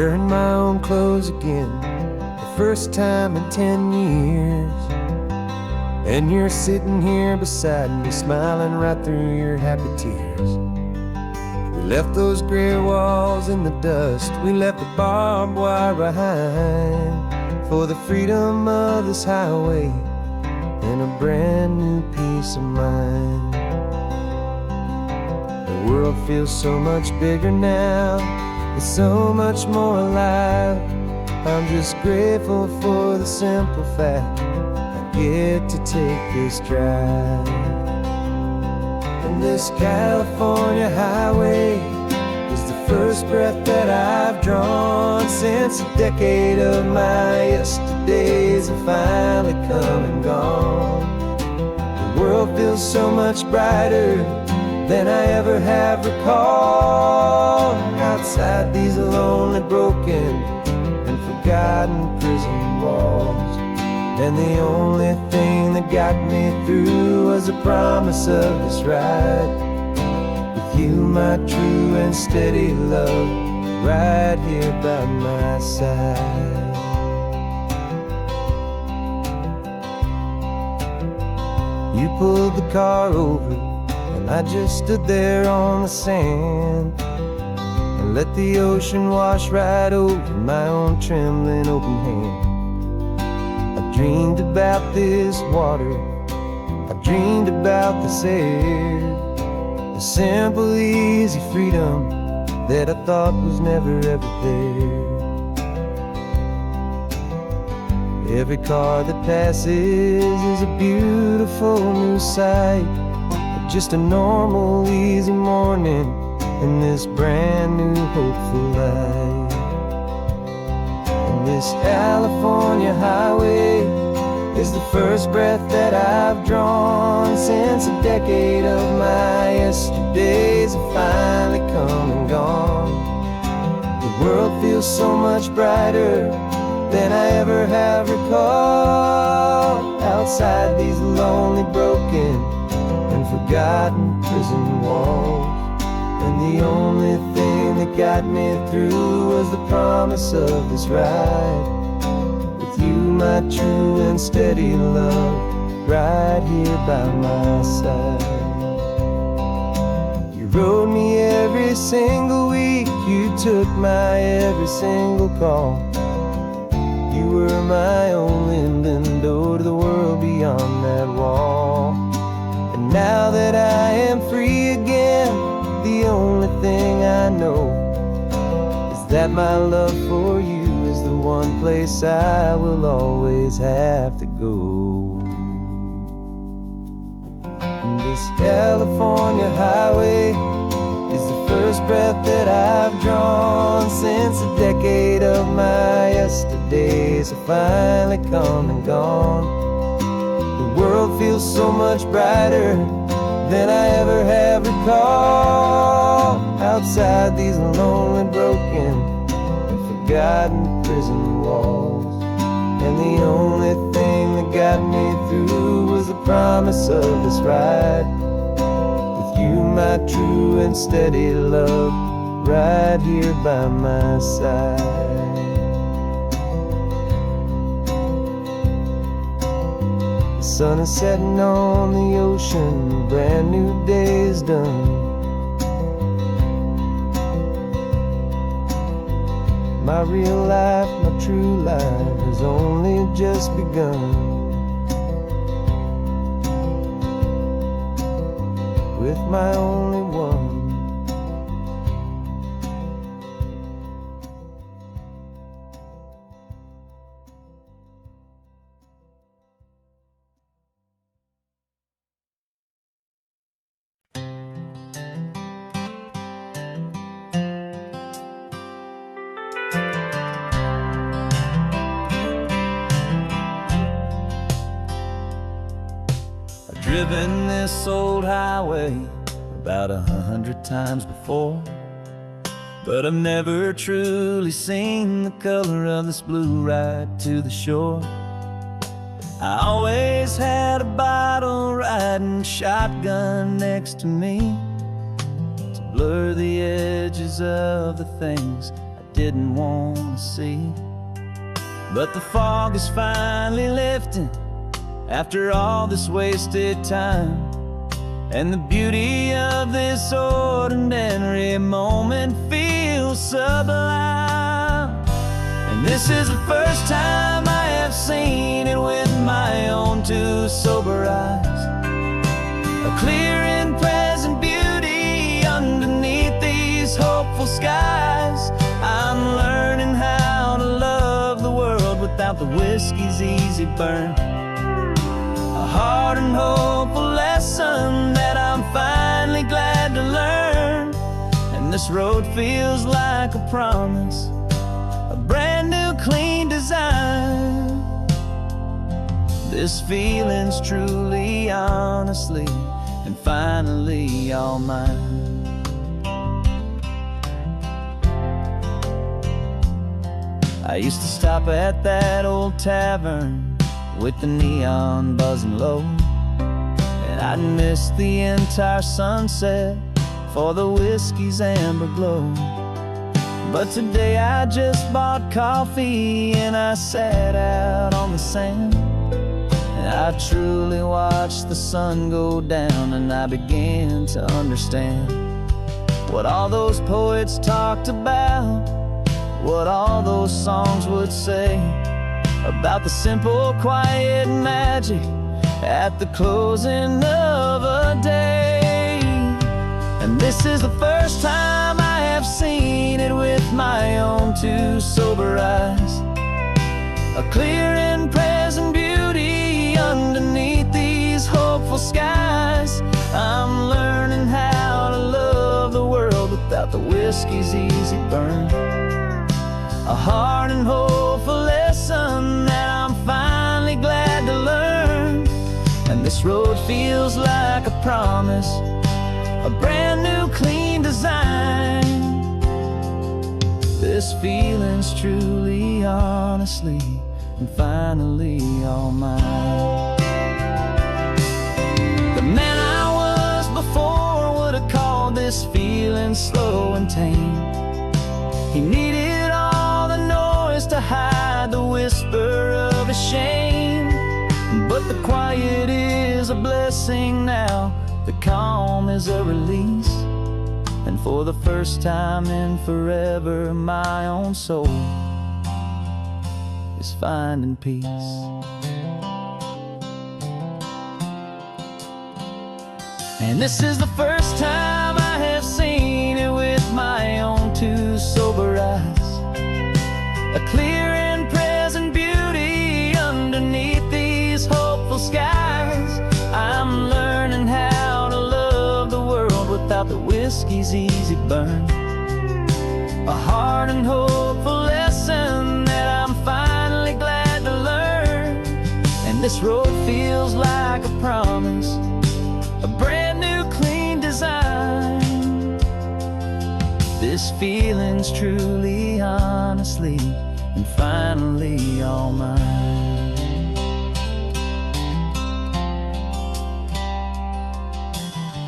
wearing my own clothes again, the first time in 10 years. And you're sitting here beside me, smiling right through your happy tears. We left those gray walls in the dust, we left the barbed wire behind, for the freedom of this highway and a brand new peace of mind. The world feels so much bigger now, it's so much more alive. I'm just grateful for the simple fact I get to take this drive. And this California highway is the first breath that I've drawn since a decade of my yesterdays have finally come and gone. The world feels so much brighter than I ever have recalled. Outside these lonely, broken, and forgotten prison walls. And the only thing that got me through was the promise of this ride with you, my true and steady love, right here by my side. You pulled the car over, and I just stood there on the sand and let the ocean wash right over my own trembling open hand. I dreamed about this water, I dreamed about this air, the simple easy freedom that I thought was never ever there. Every car that passes is a beautiful new sight, just a normal easy morning in this brand new hopeful life. And this California highway is the first breath that I've drawn since a decade of my yesterdays have finally come and gone. The world feels so much brighter than I ever have recalled. Outside these lonely, broken, and forgotten prison walls. And the only thing that got me through was the promise of this ride with you, my true and steady love, right here by my side. You rode me every single week, you took my every single call. You were my only window to the world beyond that wall. And now that I am free again, the only thing I know is that my love for you is the one place I will always have to go. And this California highway is the first breath that I've drawn since a decade of my yesterdays have finally come and gone. The world feels so much brighter than I ever have recalled. Outside these lonely, broken, and forgotten prison walls. And the only thing that got me through was the promise of this ride with you, my true and steady love, right here by my side. The sun is setting on the ocean, a brand new day is done. My real life, my true life has only just begun. With my only one. Driven this old highway about 100 times before, but I've never truly seen the color of this blue right to the shore. I always had a bottle riding shotgun next to me to blur the edges of the things I didn't want to see. But the fog is finally lifting after all this wasted time, and the beauty of this ordinary moment feels sublime. And this is the first time I have seen it with my own two sober eyes. A clear and present beauty underneath these hopeful skies. I'm learning how to love the world without the whiskey's easy burn. A hard and hopeful lesson that I'm finally glad to learn. And this road feels like a promise, a brand new clean design. This feeling's truly, honestly, and finally all mine. I used to stop at that old tavern with the neon buzzing low, and I'd miss the entire sunset for the whiskey's amber glow. But today I just bought coffee and I sat out on the sand, and I truly watched the sun go down, and I began to understand what all those poets talked about, what all those songs would say about the simple, quiet magic at the closing of a day. And this is the first time I have seen it with my own two sober eyes. A clear and present beauty underneath these hopeful skies. I'm learning how to love the world without the whiskey's easy burn. A hard and hopeful lesson that I'm finally glad to learn. And this road feels like a promise, a brand new clean design. This feeling's truly, honestly, and finally all mine. The man I was before would have called this feeling slow and tame. He needed all the noise to hide the whisper of his shame. But the quiet is a blessing now, the calm is a release. And for the first time in forever, my own soul is finding peace. And this is the first time I have seen it with my own two sober eyes. A clear and present beauty underneath these hopeful skies. I'm learning how to love the world without the whiskey's easy burn. A hard and hopeful lesson that I'm finally glad to learn. And this road feels like a promise, a brand new clean design. This feeling's truly, honestly, and finally all mine.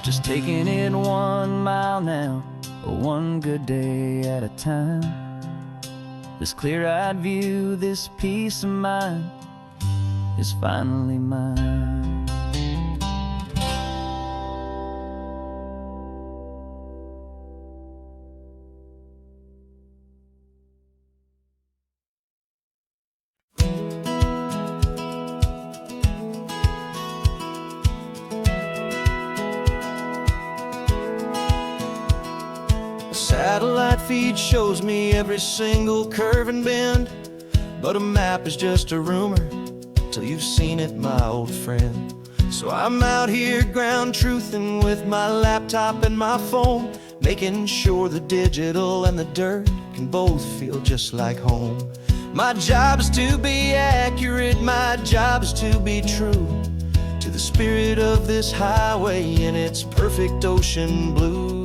Just taking it 1 mile now, one good day at a time. This clear-eyed view, this peace of mind is finally mine. Satellite feed shows me every single curve and bend, but a map is just a rumor till you've seen it, my old friend. So I'm out here ground truthing with my laptop and my phone, making sure the digital and the dirt can both feel just like home. My job is to be accurate, my job is to be true to the spirit of this highway in its perfect ocean blue.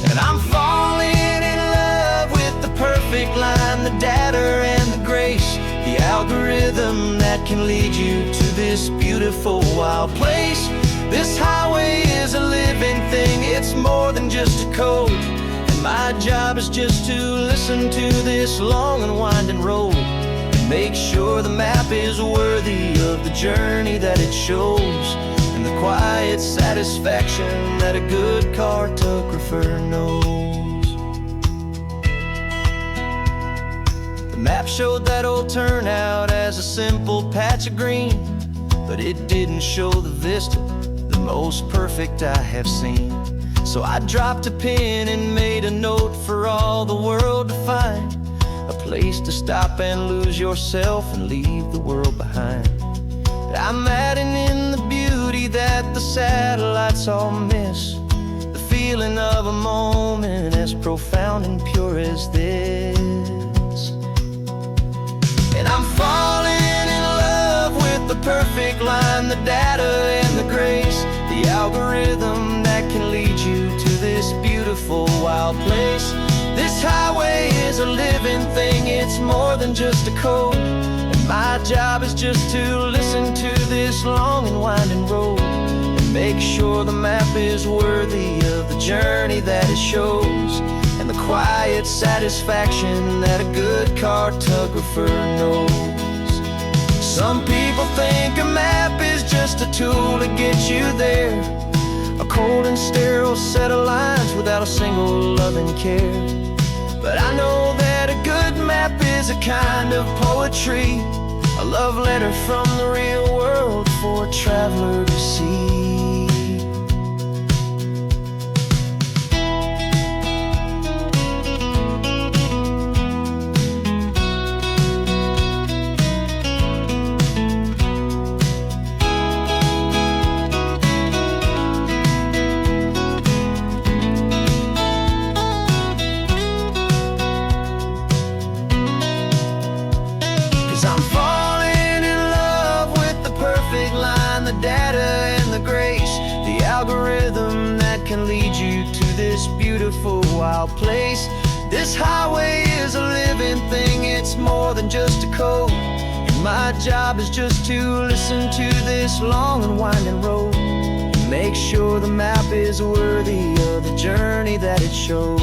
And I'm falling in love with the perfect line, the data and the grace, the algorithm that can lead you to this beautiful wild place. This highway is a living thing, it's more than just a code. And My job is just to listen to this long and winding road and make sure the map is worthy of the journey that it shows, and the quiet satisfaction that a good cartographer knows. The map showed that old turnout as a simple patch of green, but it didn't show the vista, the most perfect I have seen. So I dropped a pin and made a note for all the world to find, a place to stop and lose yourself and leave the world behind. But I'm adding in the beauty that the satellites all miss, the feeling of a moment as profound and pure as this. And I'm falling in love with the perfect line, the data and the grace, the algorithm that can lead you to this beautiful wild place. This highway is a living thing, it's more than just a code, and my job is just to listen to this long and winding road and make sure the map is worthy of the journey that it shows, and the quiet satisfaction that a good cartographer knows. Some people think a map is just a tool to get you there, a cold and sterile set of lines without a single loving care. But I know that a good map is a kind of poetry, a love letter from the real world for a traveler to see. 'Cause I'm falling in love with the perfect line, the data and the grace, the algorithm that can lead you to this beautiful wild place. This highway is a living thing, it's more than just a code, and my job is just to listen to this long and winding road and make sure the map is worthy of the journey that it shows,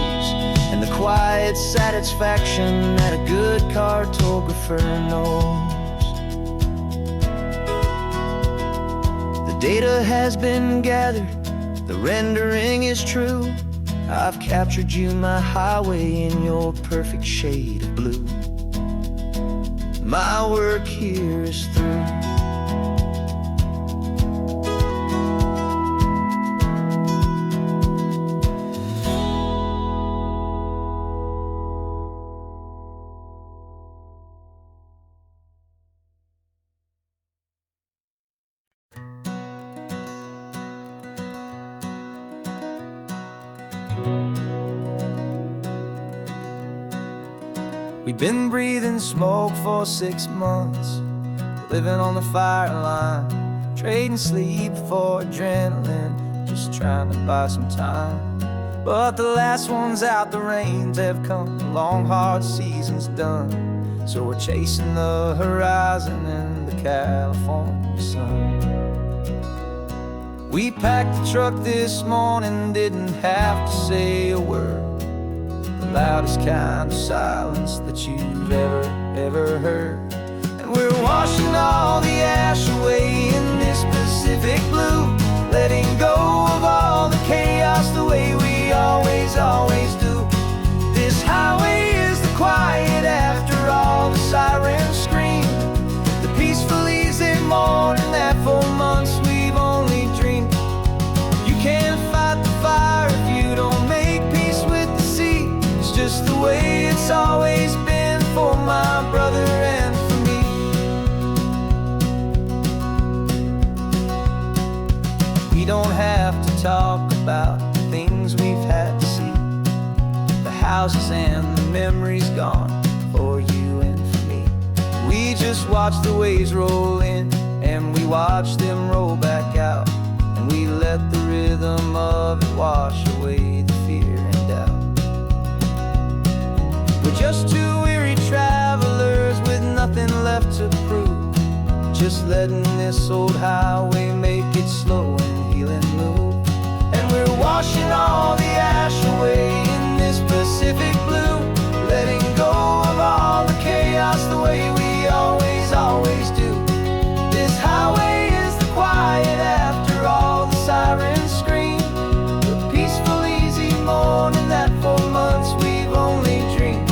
and the quiet satisfaction that a good cartographer knows. The data has been gathered, the rendering is true. I've captured you, my highway, in your perfect shade of blue. My work here is through. We've been breathing smoke for 6 months, living on the fire line, trading sleep for adrenaline, just trying to buy some time. But the last one's out, the rains have come, the long hard season's done, so we're chasing the horizon in the California sun. We packed the truck this morning, didn't have to say a word, the loudest kind of silence that you've ever heard. And we're washing all the ash away in this Pacific blue, letting go of all the chaos the way we always do. This highway is the quiet after all the sirens scream, the peaceful easy morning that for months we've only dreamed. You can't fight the fire if you don't make peace with the sea. It's just the way it's always been for my brother and for me. We don't have to talk about the things we've had to see, the houses and the memories gone for you and for me. We just watch the waves roll in and we watch them roll back out, and we let the rhythm of it wash away the fear and doubt. We're just two weary travelers with nothing left to prove, just letting this old highway make it slow and heal and move. And we're washing all the ash away in this Pacific blue, letting go of all the chaos the way we always do. This highway is the quiet after all the sirens scream, the peaceful, easy morning that for months we've only dreamed.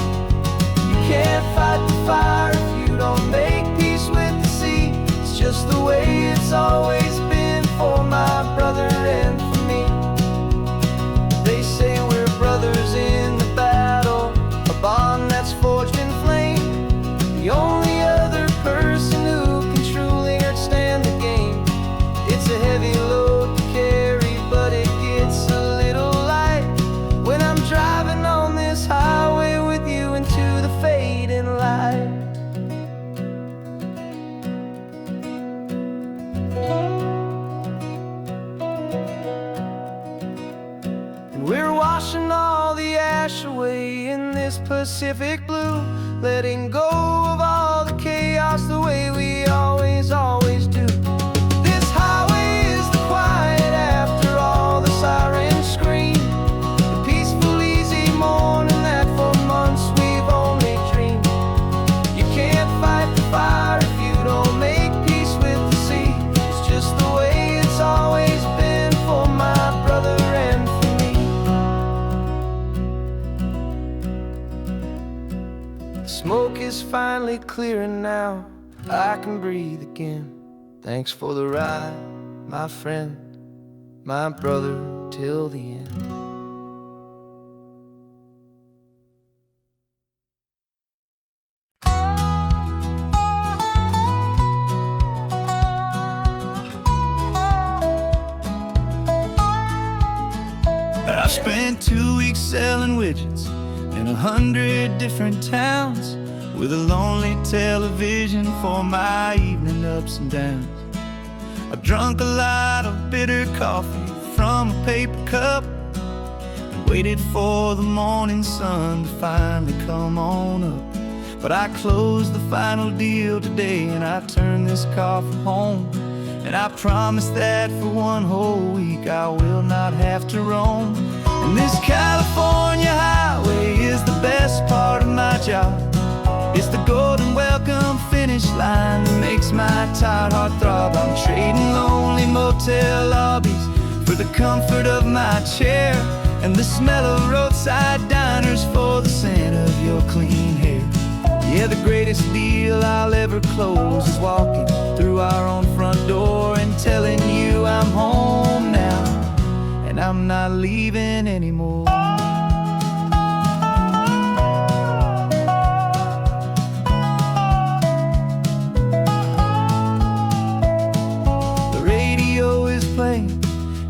You can't fight the fire if you don't make peace with the sea. It's just the way it's always been for my brother and for me. They say we're brothers in the battle, a bond that's forged in flame. The only other person who can truly understand the game. It's a heavy load to carry, but it gets a little light when I'm driving on this highway with you into the fading light. And we're washing all the ash away in this Pacific blue, letting go of all the chaos the way we always do. This highway is the quiet after all the sirens scream, the peaceful, easy morning that for months we've only dreamed. You can't fight the fire if you don't make peace with the sea. It's just the way it's always been for my brother and for me. The smoke is finally clearing now, I can breathe again. Thanks for the ride, my friend, my brother, till the end. I spent 2 weeks selling widgets in 100 different towns, with a lonely television for my evening ups and downs. I drunk a lot of bitter coffee from a paper cup and waited for the morning sun to finally come on up. But I closed the final deal today and I turned this car from home. And I promise that for one whole week I will not have to roam. And this California highway is the best part of my job. It's the golden welcome finish line that makes my tired heart throb. I'm trading lonely motel lobbies for the comfort of my chair, and the smell of roadside diners for the scent of your clean hair. Yeah, the greatest deal I'll ever close is walking through our own front door and telling you I'm home now, and I'm not leaving anymore.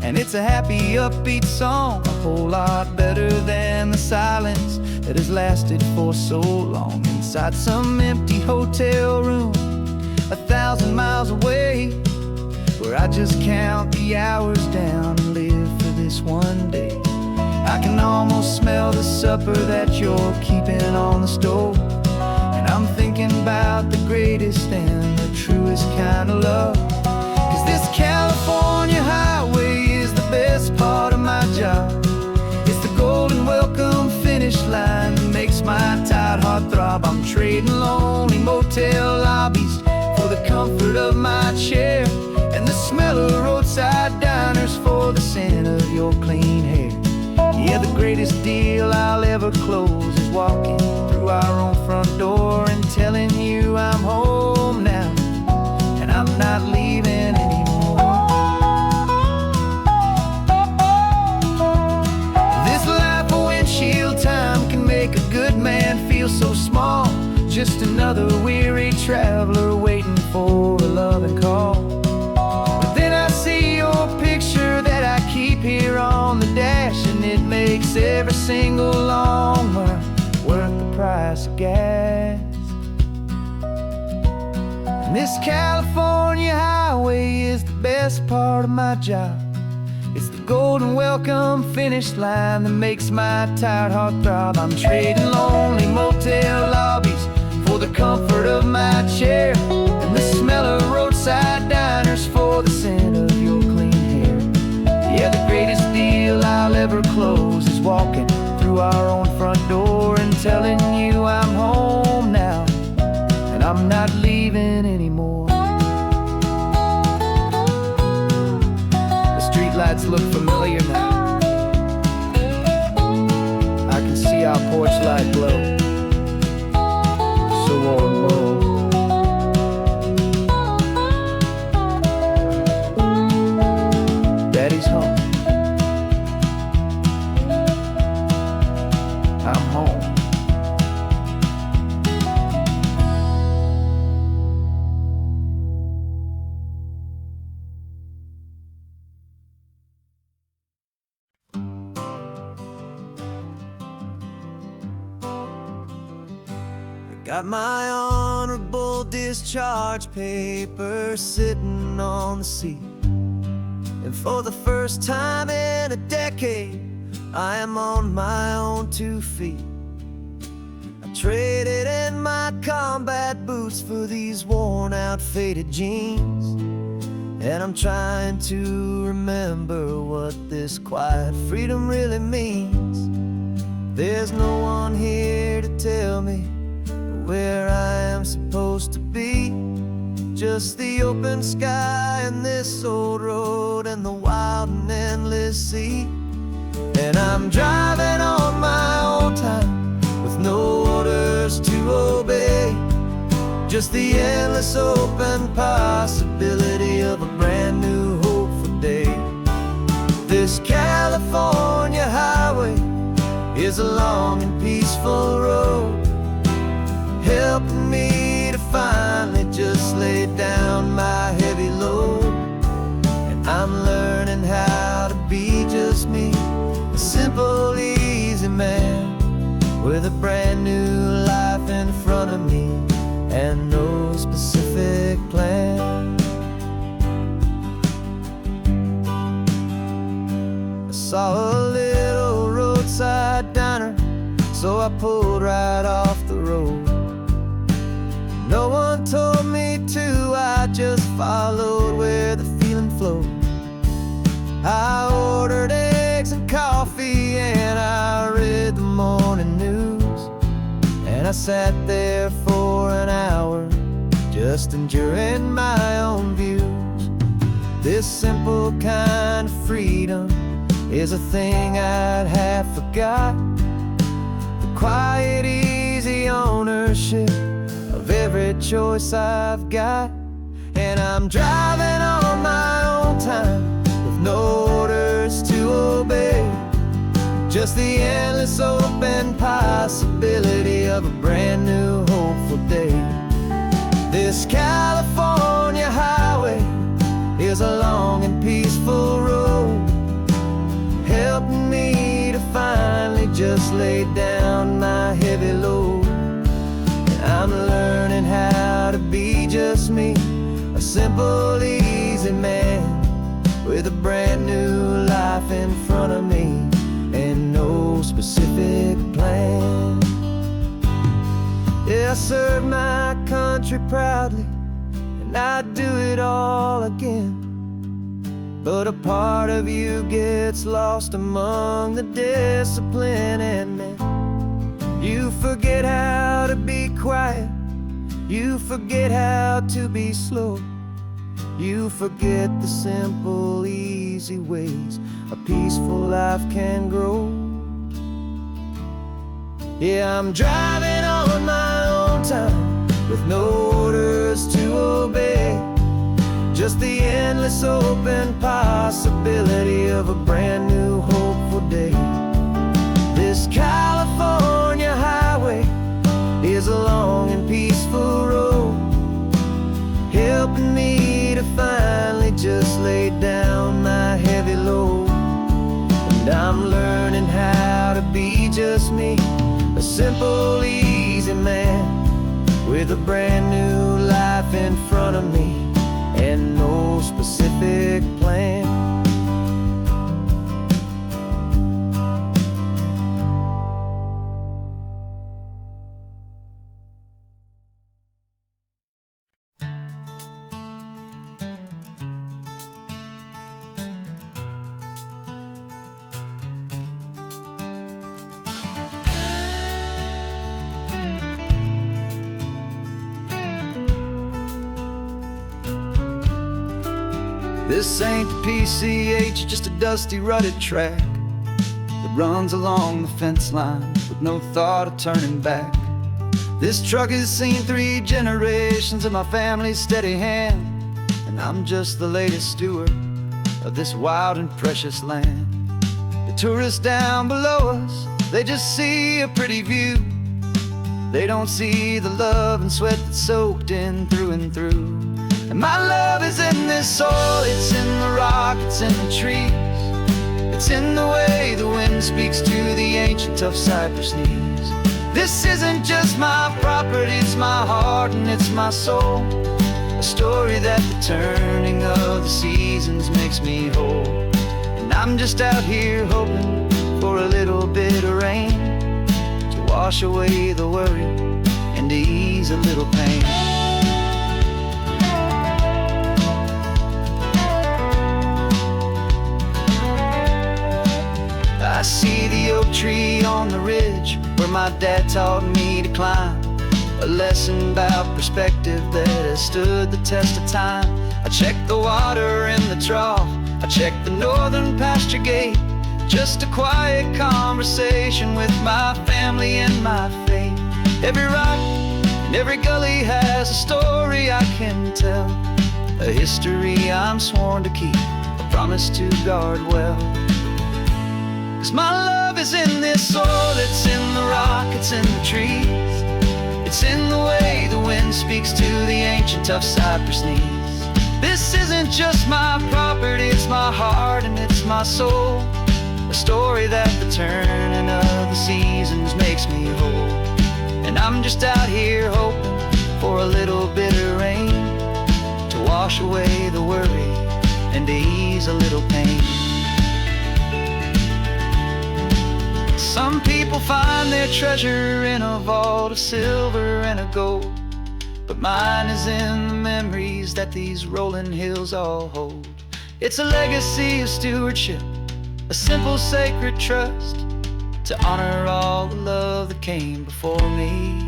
And it's a happy, upbeat song, a whole lot better than the silence that has lasted for so long. Inside some empty hotel room 1,000 miles away, where I just count the hours down and live for this one day. I can almost smell the supper that you're keeping on the stove, and I'm thinking about the greatest and the truest kind of love. 'Cause this California highway is the best part of my job. It's the golden welcome finish line that makes my tired heart throb. I'm trading lonely motel lobbies for the comfort of my chair, and the smell of roadside diners for the scent of your clean hair. Yeah, the greatest deal I'll ever close is walking through our own front door and telling you I'm home now, and I'm not leaving anymore. This life of windshield time can make a good man feel so small, just another weary traveler waiting for a loving call. But then I see your picture that I keep here on the dash, and it makes every single long mile worth the price of gas. And this California highway is the best part of my job. It's the golden welcome finish line that makes my tired heart throb. I'm trading lonely motel lobbies for the comfort of my chair, and the smell of roadside diners for the scent of your clean hair. Yeah, the greatest deal I'll ever close is walking through our own front door telling you I'm home now, and I'm not leaving anymore. The streetlights look familiar now. I can see our porch light glow, so warm and low. Daddy's home. I'm home. Got my honorable discharge paper sitting on the seat, and for the first time in a decade, I am on my own 2 feet. I traded in my combat boots for these worn out faded jeans, and I'm trying to remember what this quiet freedom really means. There's no one here to tell me where I am supposed to be, just the open sky and this old road and the wild and endless sea. And I'm driving on my own time with no orders to obey, just the endless open possibility of a brand new hopeful day. This California highway is a long and peaceful road, helping me to finally just lay down my heavy load. And I'm learning how to be just me, a simple, easy man with a brand new life in front of me and no specific plan. I saw a little roadside diner, so I pulled right off the road. No one told me to, I just followed where the feeling flowed. I ordered eggs and coffee and I read the morning news, and I sat there for an hour just enduring my own views. This simple kind of freedom is a thing I'd have forgot, the quiet, easy ownership of every choice I've got. And I'm driving on my own time with no orders to obey, just the endless open possibility of a brand new hopeful day. This California highway is a long and peaceful road, helping me to finally just lay down my heavy load. I'm learning how to be just me, a simple, easy man with a brand new life in front of me and no specific plan. Yeah, I serve my country proudly and I'd do it all again, but a part of you gets lost among the discipline and men. You forget how to be quiet, you forget how to be slow, you forget the simple, easy ways a peaceful life can grow. Yeah, I'm driving on my own time with no orders to obey, just the endless open possibility of a brand new hopeful day. This California highway is a long and peaceful road, helping me to finally just lay down my heavy load. And I'm learning how to be just me, a simple, easy man with a brand new life in front of me and no specific plan. This ain't the PCH, just a dusty, rutted track that runs along the fence line with no thought of turning back. This truck has seen 3 generations of my family's steady hand, and I'm just the latest steward of this wild and precious land. The tourists down below us, they just see a pretty view. They don't see the love and sweat that's soaked in through and through. And my love is in this soil, it's in the rock, it's in the trees. It's in the way the wind speaks to the ancient tough cypress knees. This isn't just my property, it's my heart and it's my soul. A story that the turning of the seasons makes me whole. And I'm just out here hoping for a little bit of rain to wash away the worry and to ease a little pain. I see the oak tree on the ridge where my dad taught me to climb. A lesson about perspective that has stood the test of time. I check the water in the trough, I check the northern pasture gate. Just a quiet conversation with my family and my faith. Every rock and every gully has a story I can tell, a history I'm sworn to keep, a promise to guard well. 'Cause my love is in this soil, it's in the rock, it's in the trees. It's in the way the wind speaks to the ancient tough cypress knees. This isn't just my property, it's my heart and it's my soul. A story that the turning of the seasons makes me whole. And I'm just out here hoping for a little bit of rain to wash away the worry and to ease a little pain. Some people find their treasure in a vault of silver and of gold, but mine is in the memories that these rolling hills all hold. It's a legacy of stewardship, a simple sacred trust, to honor all the love that came before me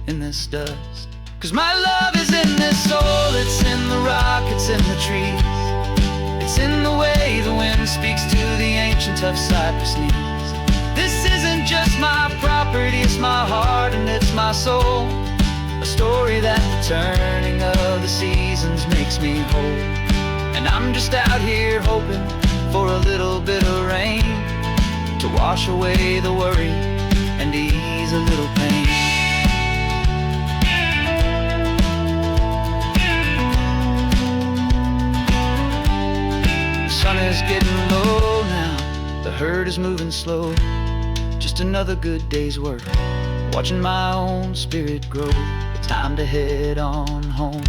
in this dust. 'Cause my love is in this soil, it's in the rock, it's in the trees. It's in the way the wind speaks to the ancient tough cypress knees. This isn't just my property, it's my heart and it's my soul. A story that the turning of the seasons makes me whole. And I'm just out here hoping for a little bit of rain to wash away the worry and ease a little pain. The sun is getting low now, the herd is moving slow. Just another good day's work, watching my own spirit grow. Time to head on home.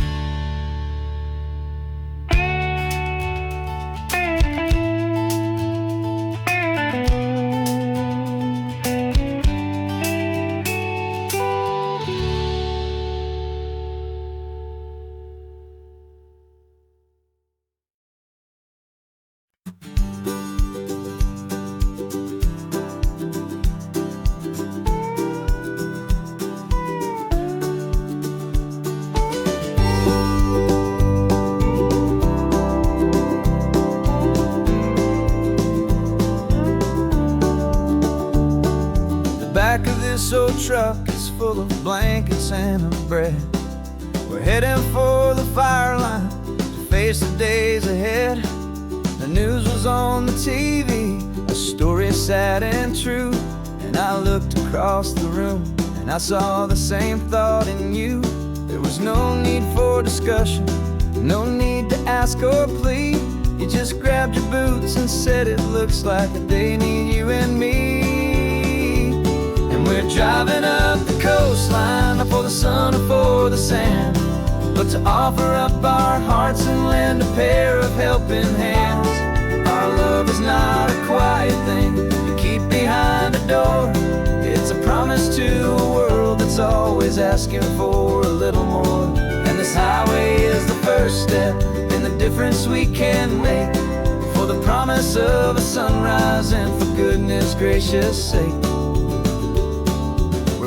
This old truck is full of blankets and of bread. We're heading for the fire line to face the days ahead. The news was on the TV, a story sad and true. And I looked across the room and I saw the same thought in you. There was no need for discussion, no need to ask or plead. You just grabbed your boots and said it looks like the day need you and me. We're driving up the coastline, not for the sun or for the sand, but to offer up our hearts and lend a pair of helping hands. Our love is not a quiet thing you keep behind a door. It's a promise to a world that's always asking for a little more. And this highway is the first step in the difference we can make, for the promise of a sunrise and for goodness gracious sake.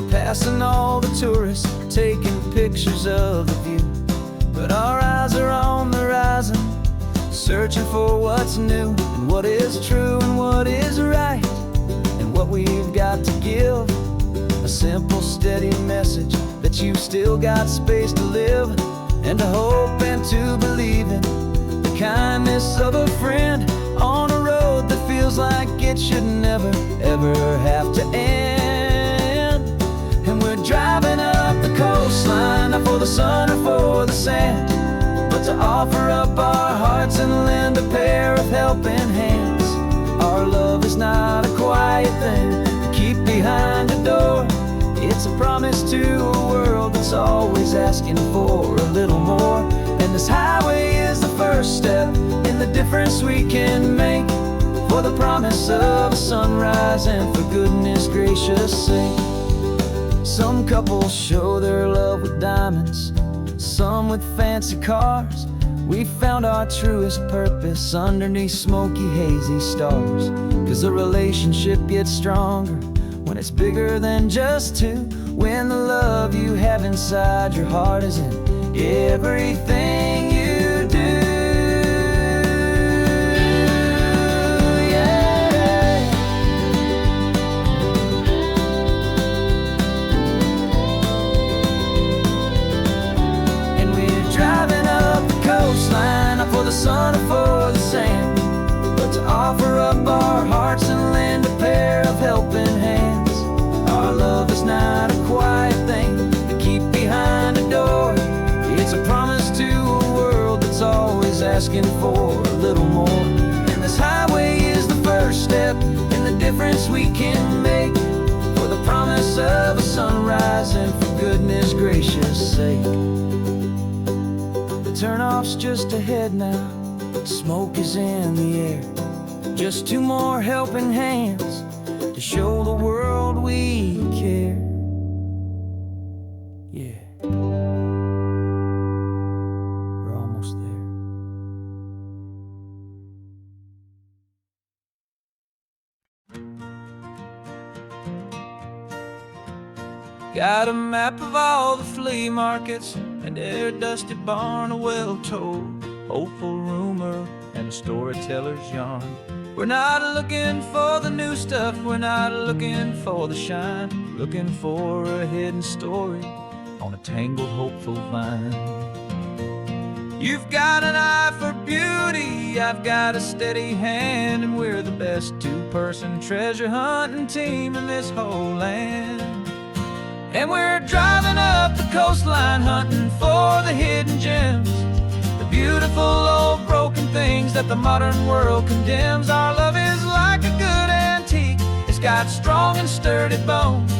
Passing all the tourists, taking pictures of the view, but our eyes are on the horizon, searching for what's new and what is true and what is right, and what we've got to give. A simple, steady message that you've still got space to live, and to hope and to believe in the kindness of a friend on a road that feels like it should never, ever have to end. And we're driving up the coastline, not for the sun or for the sand, but to offer up our hearts and lend a pair of helping hands. Our love is not a quiet thing to keep behind a door. It's a promise to a world that's always asking for a little more. And this highway is the first step in the difference we can make, for the promise of a sunrise and for goodness gracious sake. Some couples show their love with diamonds, some with fancy cars. We found our truest purpose underneath smoky, hazy stars. 'Cause a relationship gets stronger when it's bigger than just two, when the love you have inside your heart is in everything you do. Yeah. And we're driving up the coastline, not for the sun or for the sand, but to offer up our hearts and lend a pair of helping hands. Our love is not a quiet thing to keep behind a door. It's a promise to a world that's always asking for a little more. And this highway is the first step in the difference we can make, for the promise of a sunrise and for goodness gracious sake. The turnoff's just ahead now, smoke is in the air. Just two more helping hands to show the world we care. Yeah, we're almost there. Got a map of all the flea markets and every dusty barn, a well-told hopeful rumor and a storyteller's yarn. We're not looking for the new stuff, we're not looking for the shine, looking for a hidden story on a tangled hopeful vine. You've got an eye for beauty, I've got a steady hand, and we're the best two-person treasure hunting team in this whole land. And we're driving up the coastline hunting for the hidden gems, the beautiful old broken things that the modern world condemns. Our love is like a good antique, it's got strong and sturdy bones,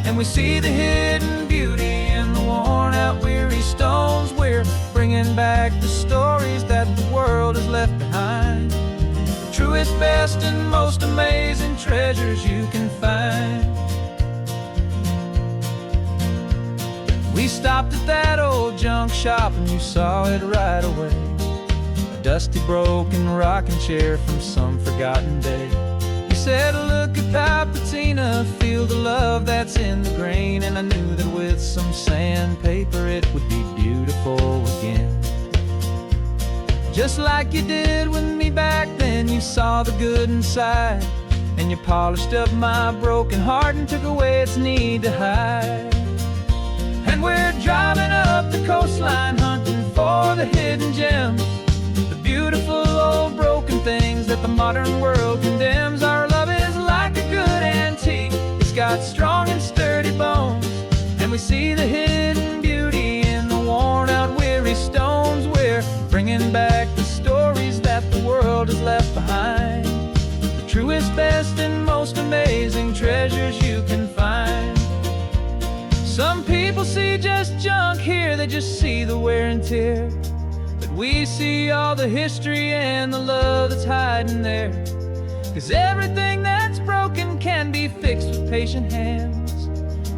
and we see the hidden beauty in the worn out weary stones. We're bringing back the stories that the world has left behind, the truest, best, and most amazing treasures you can find. We stopped at that old junk shop and you saw it right away, a dusty broken rocking chair from some forgotten day. You said, look at that patina, feel the love that's in the grain, and I knew that with some sandpaper it would be beautiful again. Just like you did with me back then, you saw the good inside, and you polished up my broken heart and took away its need to hide. And we're driving up the coastline hunting for the hidden gems, the beautiful old broken things that the modern world condemns. Our love is like a good antique, it's got strong and sturdy bones, and we see the hidden beauty in the worn out weary stones. We're bringing back the stories that the world has left behind, the truest, best, and most amazing treasures you can find. Some people see just junk here, they just see the wear and tear, but we see all the history and the love that's hiding there. 'Cause everything that's broken can be fixed with patient hands,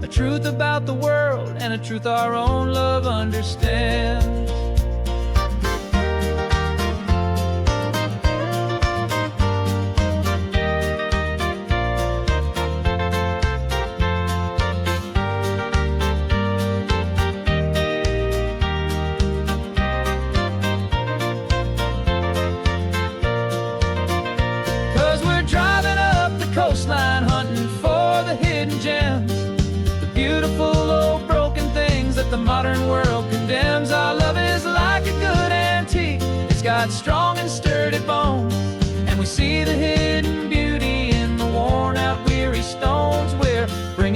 a truth about the world and a truth our own love understands.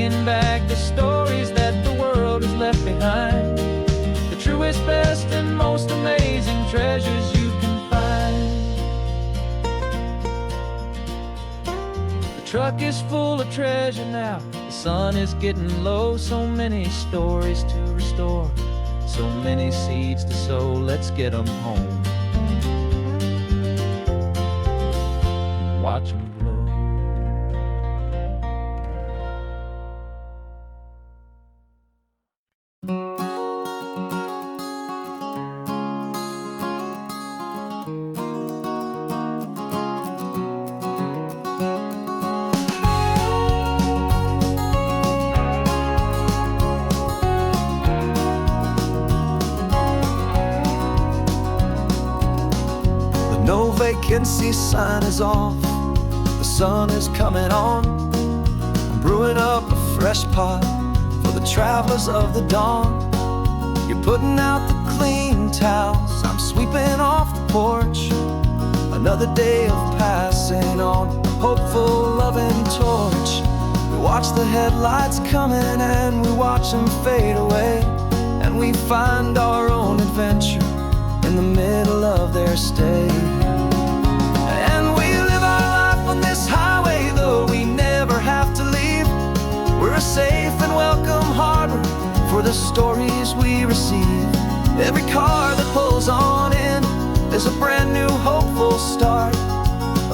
bringing back the stories that the world has left behind. The truest, best, and most amazing treasures you can find. The truck is full of treasure now. The sun is getting low. So many stories to restore, so many seeds to sow. Let's get them home. Watch them grow. The no vacancy sign is off. The sun is coming on. I'm brewing up a fresh pot for the travelers of the dawn. You're putting out the clean towels, I'm sweeping off the porch. Another day of passing on, a hopeful, loving torch. We watch the headlights coming and we watch them fade away, and we find our own adventure in the middle of their stay. And we live our life on this highway, though we never have to leave. We're a safe and welcome harbor for the stories we receive. Every car that pulls on in is a brand new hopeful start.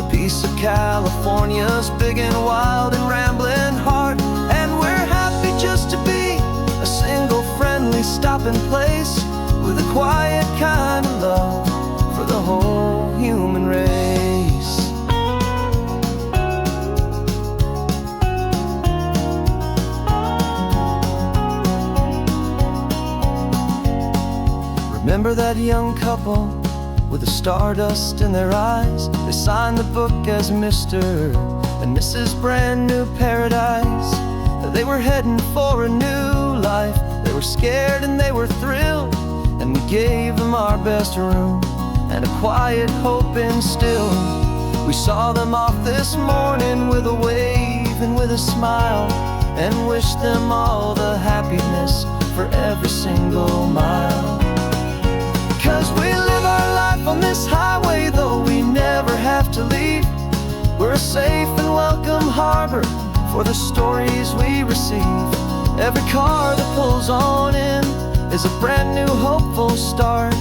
A piece of California's big and wild and rambling heart. And we're happy just to be a single friendly stopping place, with a quiet kind of love for the whole human race. Remember that young couple with the stardust in their eyes? They signed the book as Mr. and Mrs. Brand New Paradise. They were heading for a new life. They were scared and they were thrilled, and we gave them our best room and a quiet hope instilled. We saw them off this morning with a wave and with a smile, and wished them all the happiness for every single mile. 'Cause we live our life on this highway, though we never have to leave. We're a safe and welcome harbor for the stories we receive. Every car that pulls on in is a brand new hopeful start.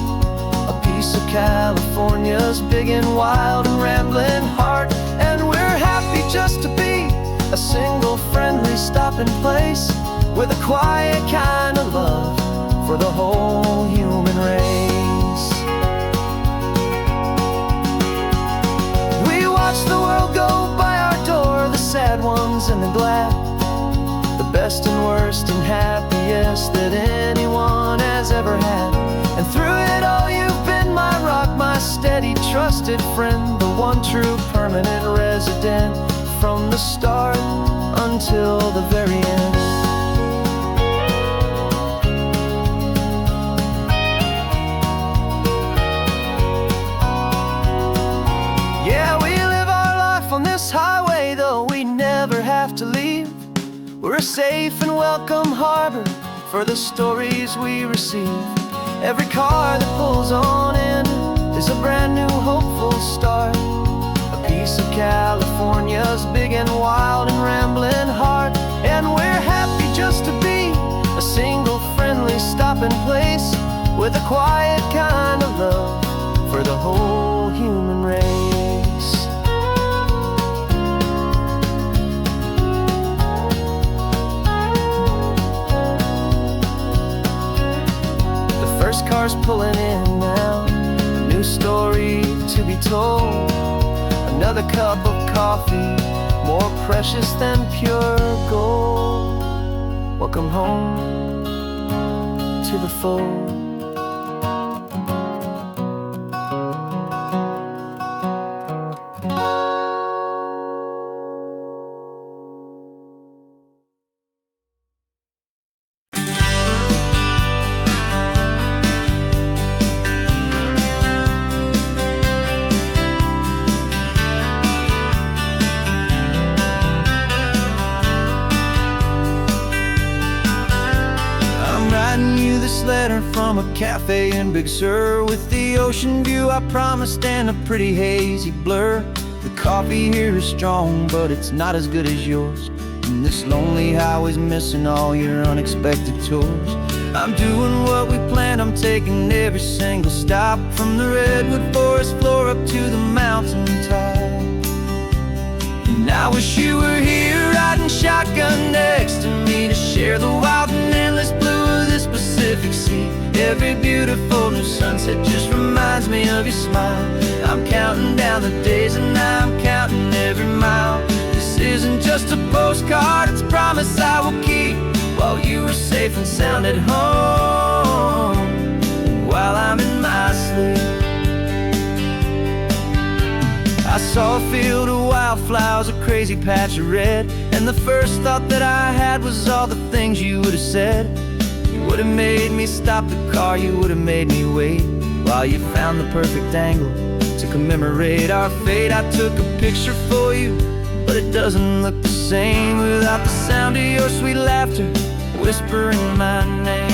A piece of California's big and wild and rambling heart. And we're happy just to be a single friendly stopping place, with a quiet kind of love for the whole human race. We watch the world go by our door, the sad ones and the glad, the best and worst and happiest that anyone has ever had. And through it all you've been my rock, my steady trusted friend, the one true permanent resident, from the start until the very end. Yeah, we live our life on this highway, though we never have to leave. We're a safe and welcome harbor for the stories we receive. Every car that pulls on in is a brand new hopeful start. A piece of California's big and wild and rambling heart. And we're happy just to be a single friendly stopping place, with a quiet kind of love for the whole human race. First car's pulling in now, a new story to be told. Another cup of coffee, more precious than pure gold. Welcome home to the fold. this letter from a cafe in Big Sur, with the ocean view I promised and a pretty hazy blur. The coffee here is strong, but it's not as good as yours, and this lonely highway's missing all your unexpected tours. I'm doing what we planned, I'm taking every single stop, from the redwood forest floor up to the mountain top. And I wish you were here riding shotgun next to me, to share the wild and endless blue of this Pacific Sea. Every beautiful new sunset just reminds me of your smile. I'm counting down the days and I'm counting every mile. This isn't just a postcard, it's a promise I will keep, while you are safe and sound at home, while I'm in my sleep. I saw a field of wildflowers, a crazy patch of red, and the first thought that I had was all the things you would have said. You would have made me stop the car, you would have made me wait, while you found the perfect angle to commemorate our fate. I took a picture for you, but it doesn't look the same without the sound of your sweet laughter whispering my name.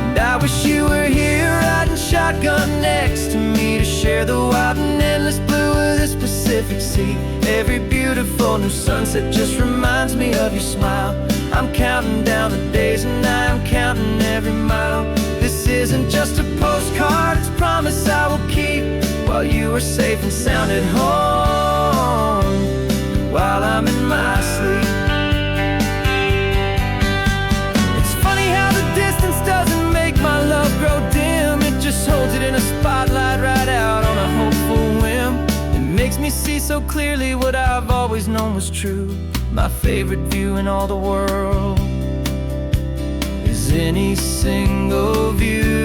And I wish you were here riding shotgun next to me, to share the wild and endless blue of this Pacific Sea. Every beautiful new sunset just reminds me of your smile. I'm counting down the days and I'm counting every mile. This isn't just a postcard, it's a promise I will keep, while you are safe and sound at home, while I'm in my sleep. Doesn't make my love grow dim, it just holds it in a spotlight right out on a hopeful whim. It makes me see so clearly what I've always known was true. My favorite view in all the world is any single view.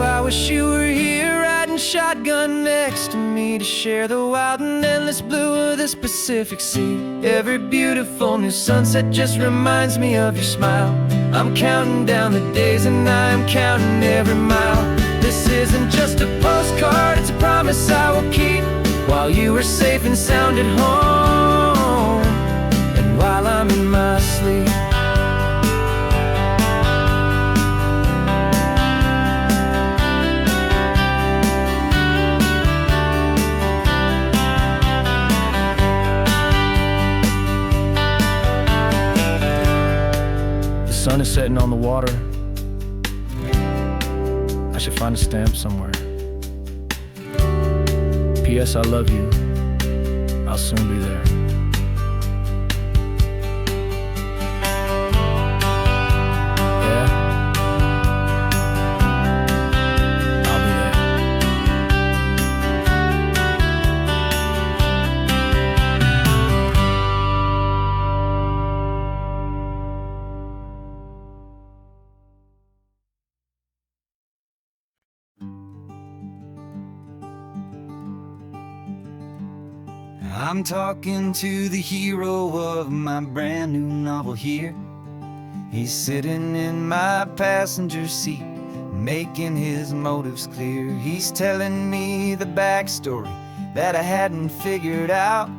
I wish you were here riding shotgun next to me, to share the wild and endless blue of this Pacific Sea. Every beautiful new sunset just reminds me of your smile. I'm counting down the days and I'm counting every mile. This isn't just a postcard, it's a promise I will keep, while you are safe and sound at home, and while I'm in my sleep. The sun is setting on the water. I should find a stamp somewhere. P.S. I love you. I'll soon be there. Yeah? I'll be there. I'm talking to the hero of my brand new novel here. He's sitting in my passenger seat, making his motives clear. He's telling me the backstory that I hadn't figured out.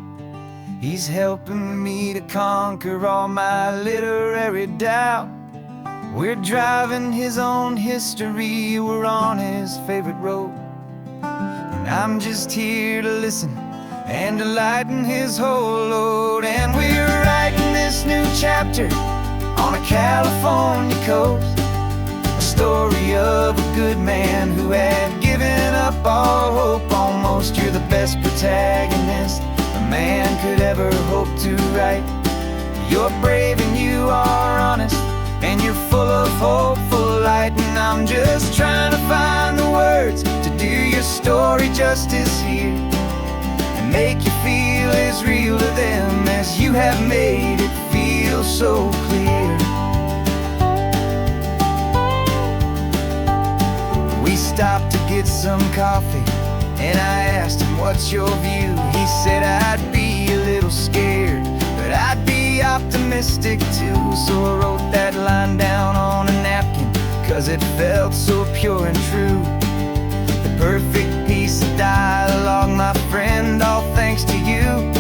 He's helping me to conquer all my literary doubt. We're driving his own history, we're on his favorite road, and I'm just here to listen and to lighten his whole load. And we're writing this new chapter on a California coast, a story of a good man who had given up all hope almost. You're the best protagonist a man could ever hope to write. You're brave and you are honest, and you're full of hopeful light. And I'm just trying to find the words to do your story justice here, make you feel as real to them as you have made it feel so clear. We stopped to get some coffee, and I asked him, what's your view? He said, I'd be a little scared, but I'd be optimistic too. So I wrote that line down on a napkin 'cause it felt so pure and true. The perfect piece of dialogue, my friend, all thanks to you.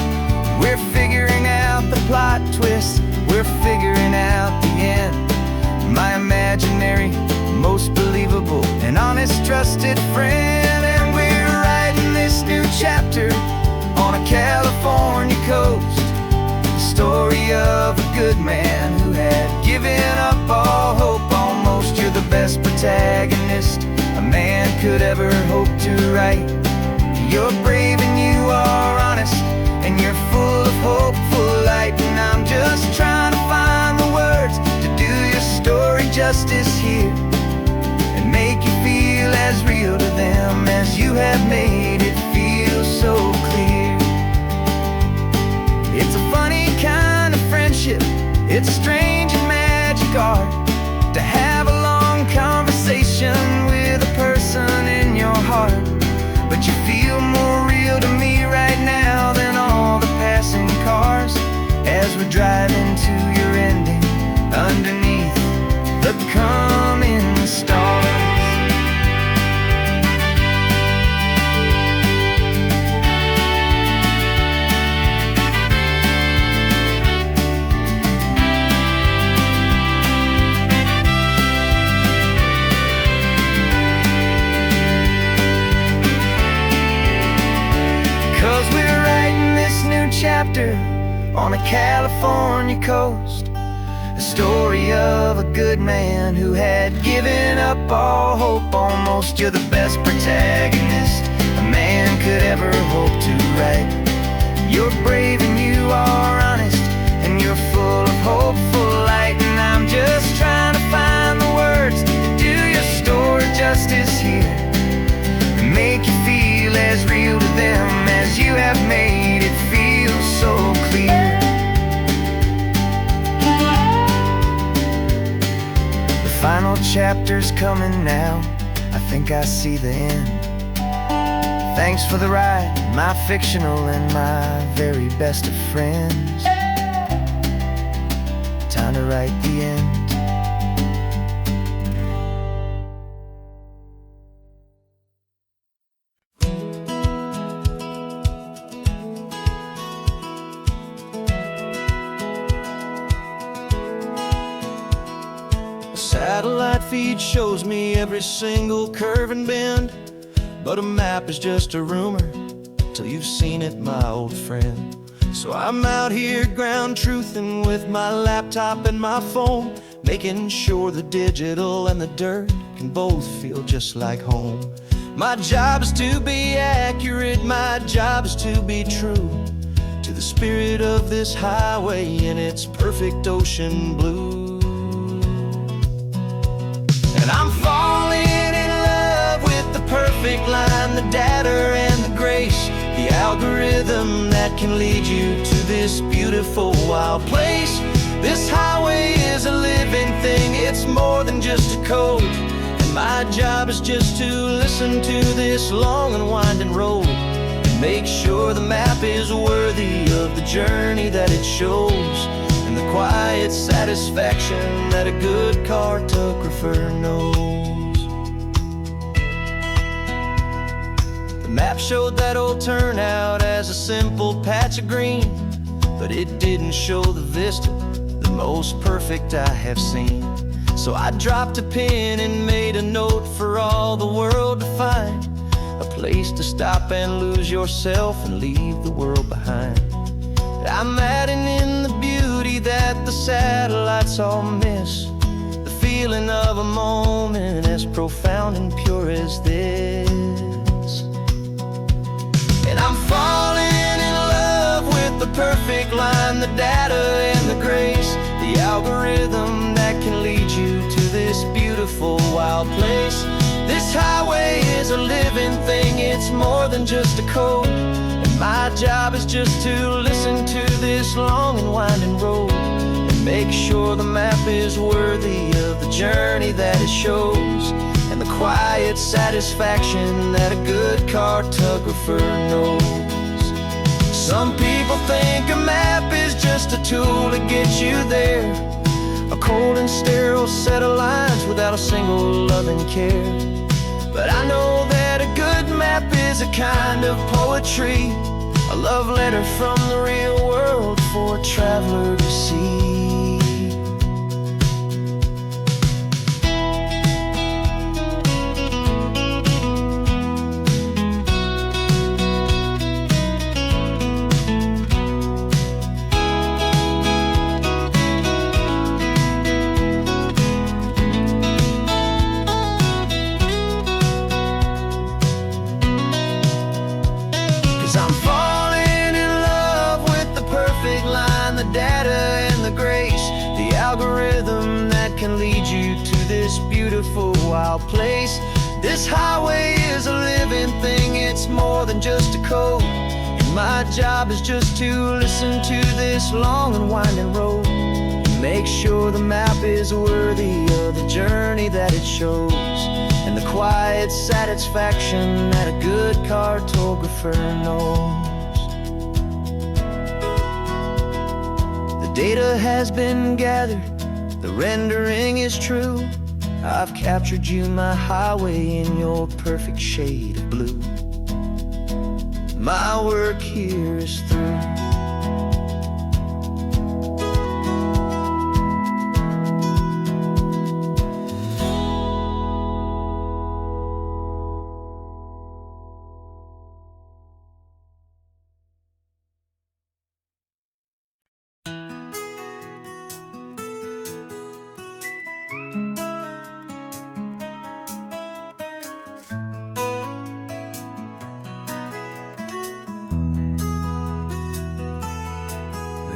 We're figuring out the plot twist, we're figuring out the end. My imaginary, most believable and honest trusted friend. And we're writing this new chapter on a California coast, the story of a good man who had given up all hope almost. You're the best protagonist a man could ever hope to write. You're brave and you are honest, and you're full of hopeful light. And I'm just trying to find the words to do your story justice here, and make you feel as real to them as you have made it feel so clear. It's a funny kind of friendship, it's strange and magic art to have a long conversation with a person in your heart. But you feel more real to me right now than all the passing cars, as we're driving to your ending underneath the coming stars. 'Cause we're writing this new chapter on a California coast, a story of a good man who had given up all hope almost. You're the best protagonist a man could ever hope to write. You're brave and you are honest, and you're full of hopeful light. And I'm just trying to find the words to do your story justice here, and make you feel as real to them as you have made it feel so clear. The final chapter's coming now, I think I see the end. Thanks for the ride, my fictional and my very best of friends. Time to write the end. Satellite feed shows me every single curve and bend, but a map is just a rumor till you've seen it, my old friend. So I'm out here ground truthing with my laptop and my phone, making sure the digital and the dirt can both feel just like home. My job is to be accurate, my job is to be true to the spirit of this highway in its perfect ocean blue. And I'm falling in love with the perfect line, the data and the grace, the algorithm that can lead you to this beautiful wild place. This highway is a living thing, it's more than just a code. And my job is just to listen to this long and winding road, and make sure the map is worthy of the journey that it shows, and the quiet satisfaction that a good cartographer knows. The map showed that old turnout as a simple patch of green, but it didn't show the vista, the most perfect I have seen. So I dropped a pin and made a note for all the world to find, a place to stop and lose yourself and leave the world behind. I'm adding in the beauty that the satellites all miss, the feeling of a moment as profound and pure as this. And I'm falling in love with the perfect line, the data and the grace, the algorithm that can lead you to this beautiful wild place. This highway is a living thing, it's more than just a code. And my job is just to listen to this long and winding road, and make sure the map is worthy of the journey that it shows, and the quiet satisfaction that a good cartographer knows. Some people think a map is just a tool to get you there, a cold and sterile set of lines without a single love and care. But I know that a good map is a kind of poetry, a love letter from the real world for a traveler to see. 'Cause I'm falling in love with the perfect line, the data and the grace, the algorithm that can lead you to this beautiful wild place. This highway is a living thing, it's more than just a code. And my job is just to listen to this long and winding road, and make sure the map is worthy of the journey that it shows, and the quiet satisfaction that a good cartographer knows. The data has been gathered, the rendering is true. I've captured you, my highway, in your perfect shade of blue. My work here is through.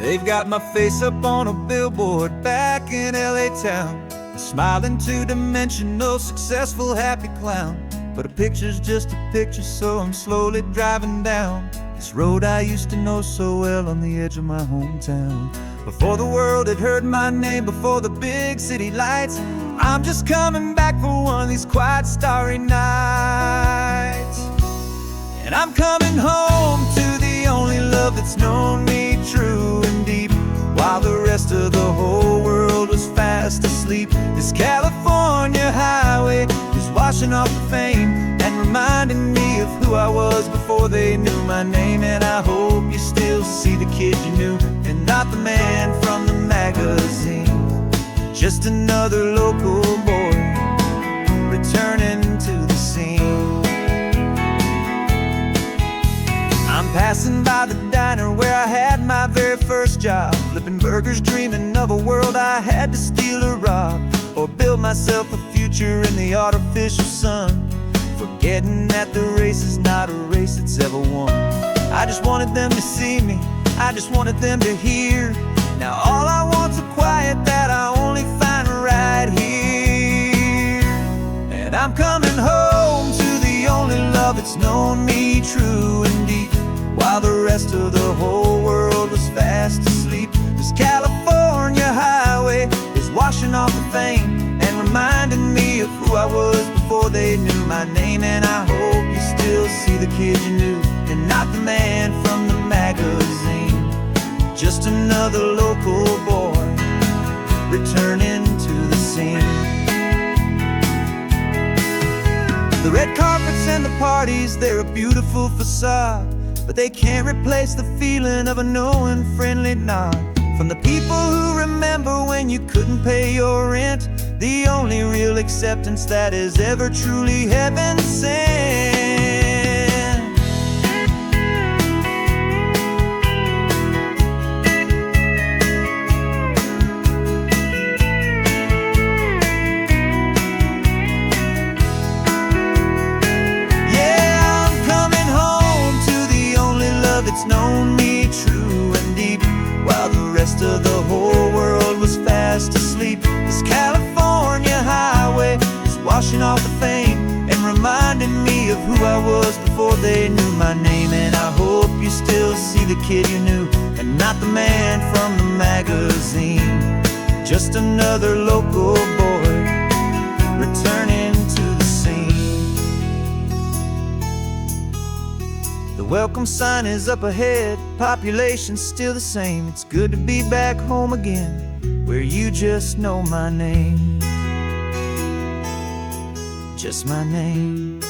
They've got my face up on a billboard back in LA town, a smiling two-dimensional, successful, happy clown. But a picture's just a picture, so I'm slowly driving down this road I used to know so well on the edge of my hometown. Before the world had heard my name, before the big city lights, I'm just coming back for one of these quiet, starry nights. And I'm coming home to the only love that's known me true and deep, while the rest of the whole world was fast asleep. This California highway is washing off the fame and reminding me of who I was before they knew my name. And I hope you still see the kid you knew, and not the man from the magazine. Just another local boy returning to the scene. I'm passing by the diner where I had my very first job, flipping burgers, dreaming of a world I had to steal or rob, or build myself a future in the artificial sun, forgetting that the race is not a race that's ever won. I just wanted them to see me, I just wanted them to hear. Now all I want's a quiet that I only find right here. And I'm coming home to the only love that's known me true and deep, while the rest of the whole world was fast asleep. This California highway is washing off the fame and reminding me of who I was before they knew my name. And I hope you still see the kid you knew, and not the man from the magazine. Just another local boy returning to the scene. The red carpets and the parties, they're a beautiful facade, but they can't replace the feeling of a knowing, friendly nod from the people who remember when you couldn't pay your rent, the only real acceptance that is ever truly heaven sent. It's known me true and deep, while the rest of the whole world was fast asleep. This California highway is washing off the fame and reminding me of who I was before they knew my name. And I hope you still see the kid you knew, and not the man from the magazine. Just another local boy returning to the scene. The welcome sign is up ahead, population's still the same. It's good to be back home again, where you just know my name. just my name.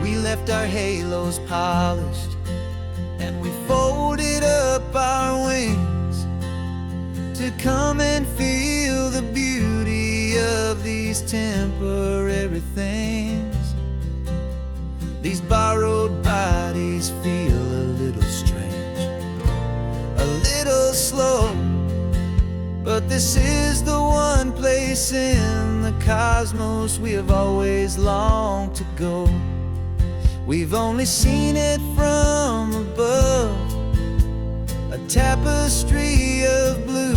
We left our halos polished, and we folded up our wings to come and feel the beauty of these temporary things. These borrowed bodies feel a little strange, a little slow, but this is the one place in the cosmos we have always longed to go. We've only seen it from above, a tapestry of blue,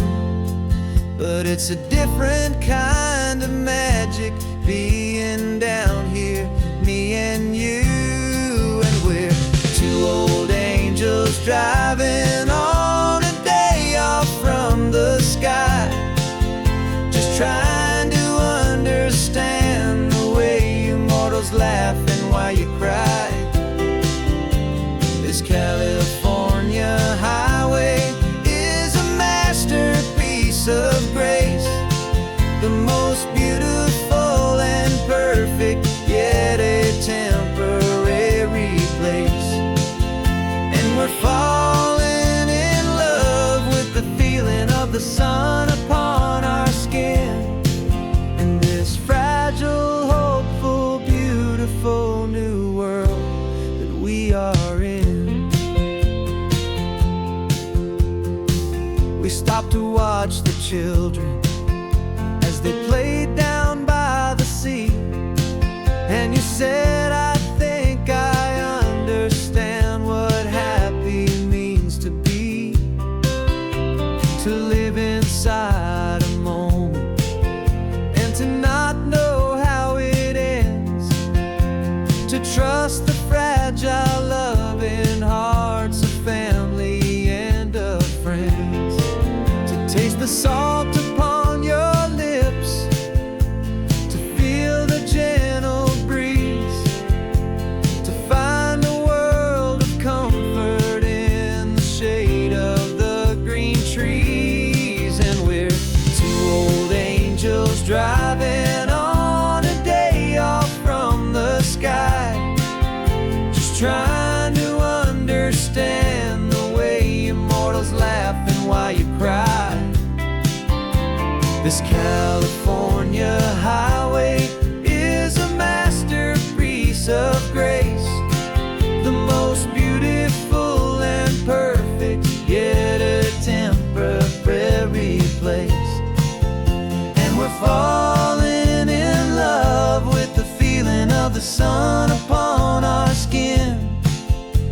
but it's a different kind of magic being down here, me and you. And we're two old angels driving on a day off from the sky, just trying to understand the way you mortals laugh and why you cry. This California highway is a masterpiece of grace, the most beautiful and perfect, yet a temporary place. And we're falling in love with the feeling of the sun upon our skin, in this fragile, hopeful, beautiful new world that we are in. We stopped to watch the children as they played down by the sea, and you said, I think I understand what happy means to be, to live inside a moment and to not know how it ends, to trust the fragile loving hearts of family and of friends, to taste the salt upon your lips, to feel the gentle breeze, to find a world of comfort in the shade of the green trees. And we're two old angels driving on a day off from the sky, just trying to understand the way immortals laugh and why you cry. This California highway is a masterpiece of grace, the most beautiful and perfect, yet a temporary place. And we're falling in love with the feeling of the sun upon our skin,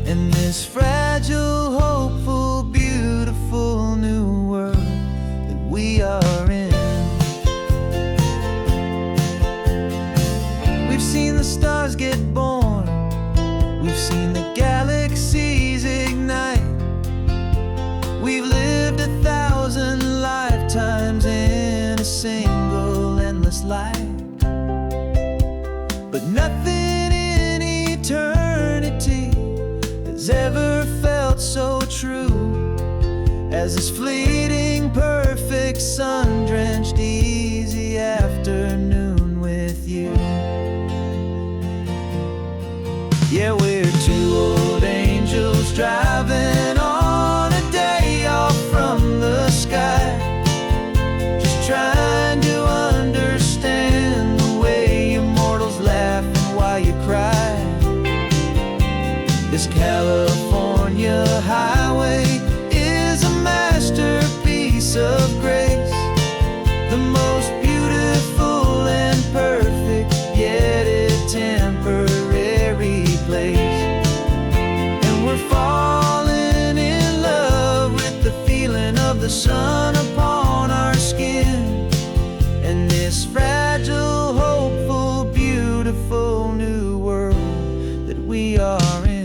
in this fragile, hopeful, beautiful new world that we are in. We've seen the stars get born, we've seen the galaxies ignite, we've lived 1,000 lifetimes in a single endless life, but nothing in eternity has ever felt so true as this fleeting, perfect, sun-drenched, easy afternoon with you. Yeah, we're two old angels driving on a day off from the sky, just trying to understand the way immortals laugh and why you cry. This California highway is a masterpiece of grace, the most beautiful and perfect, yet a temporary place. And we're falling in love with the feeling of the sun upon our skin, and this fragile, hopeful, beautiful new world that we are in.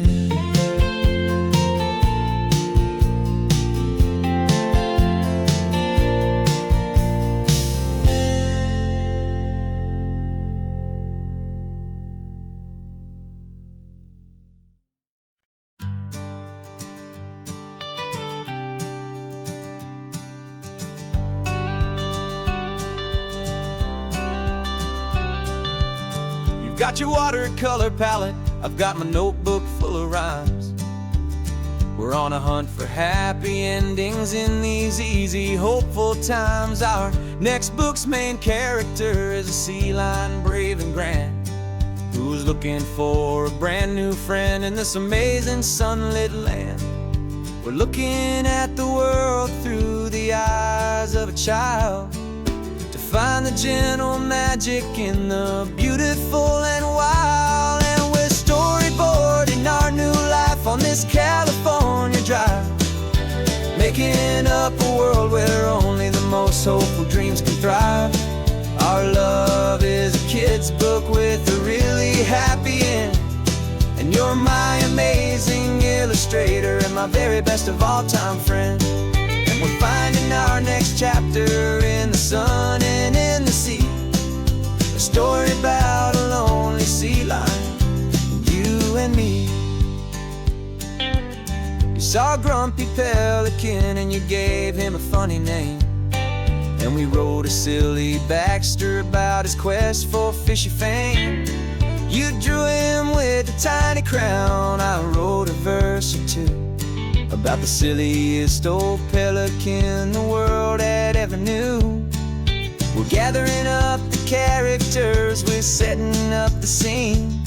got your watercolor palette, I've got my notebook full of rhymes. We're on a hunt for happy endings in these easy, hopeful times. Our next book's main character is a sea lion, brave and grand, who's looking for a brand new friend in this amazing sunlit land. We're looking at the world through the eyes of a child, to find the gentle magic in the beautiful and wild. And we're storyboarding our new life on this California drive, making up a world where only the most hopeful dreams can thrive. Our love is a kid's book with a really happy end, and you're my amazing illustrator and my very best of all time friend. And we're finding our next chapter in the sun and in the sea, a story about a lonely sea lion, you and me. You saw a grumpy pelican and you gave him a funny name, and we wrote a silly Baxter about his quest for fishy fame. You drew him with a tiny crown, I wrote a verse or two about the silliest old pelican the world had ever knew. We're gathering up the characters, we're setting up the scene,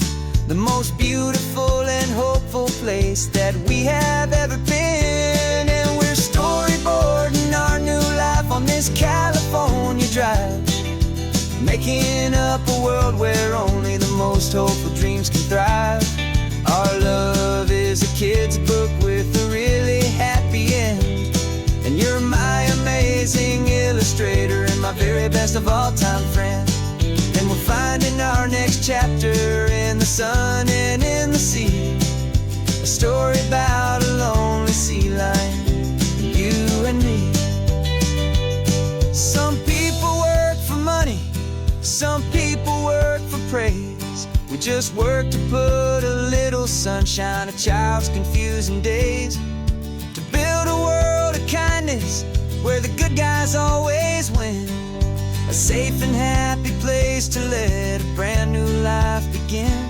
the most beautiful and hopeful place that we have ever been. And we're storyboarding our new life on this California drive, making up a world where only the most hopeful dreams can thrive. Our love is a kid's book with a really happy end, and you're my amazing illustrator and my very best of all time friend. And we're finding our next chapter in the sun and in the sea, a story about a lonely sea lion, you and me. Some people work for money, some people work for praise. We just work to put a little sunshine in a child's confusing days, to build a world of kindness where the good guys always win, a safe and happy place to let a brand new life begin.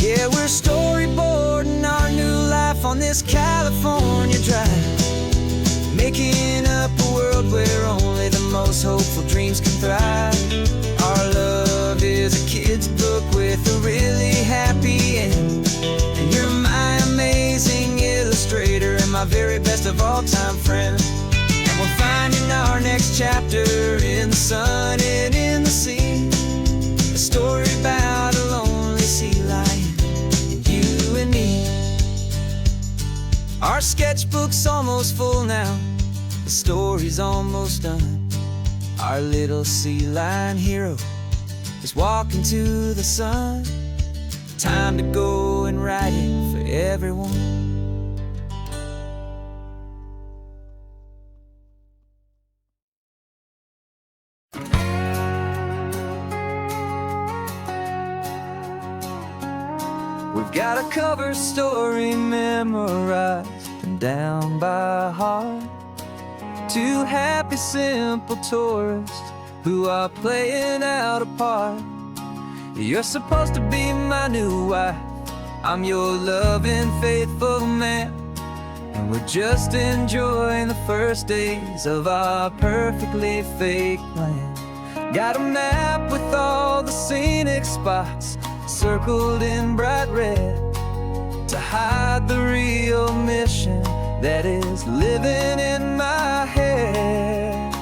Yeah, we're storyboarding our new life on this California drive, making up a world where only the most hopeful dreams can thrive. Our love is a kid's book with a really happy end, and you're my amazing illustrator and my very best of all time friend. And we're finding our next chapter in the sun and in the sea, a story about a lonely sea lion, you and me. Our sketchbook's almost full now, the story's almost done. Our little sea lion hero is walking to the sun. Time to go and write it for everyone. We've got a cover story memorized and down by heart. Two happy, simple tourists who are playing out a part. You're supposed to be my new wife, I'm your loving, faithful man, and we're just enjoying the first days of our perfectly fake plan. Got a map with all the scenic spots circled in bright red, to hide the real mission that is living in my head.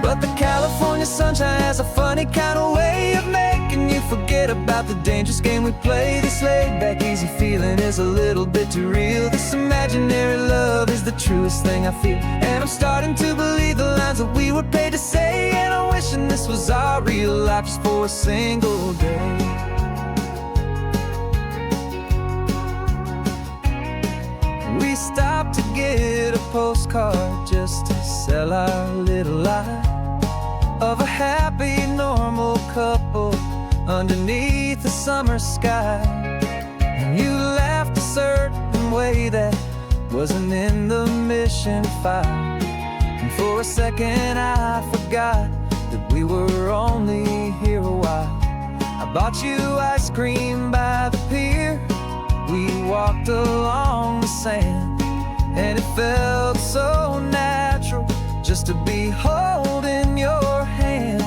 But the California sunshine has a funny kind of way of making you forget about the dangerous game we play. This laid-back, easy feeling is a little bit too real. This imaginary love is the truest thing I feel, and I'm starting to believe the lines that we were paid to say. And I'm wishing this was our real life just for a single day. We stopped to get a postcard just to sell our little lie of a happy, normal couple underneath the summer sky. And you laughed a certain way that wasn't in the mission file. And for a second I forgot that we were only here a while. I bought you ice cream by the pier. We walked along the sand, and it felt so natural just to be holding your hand.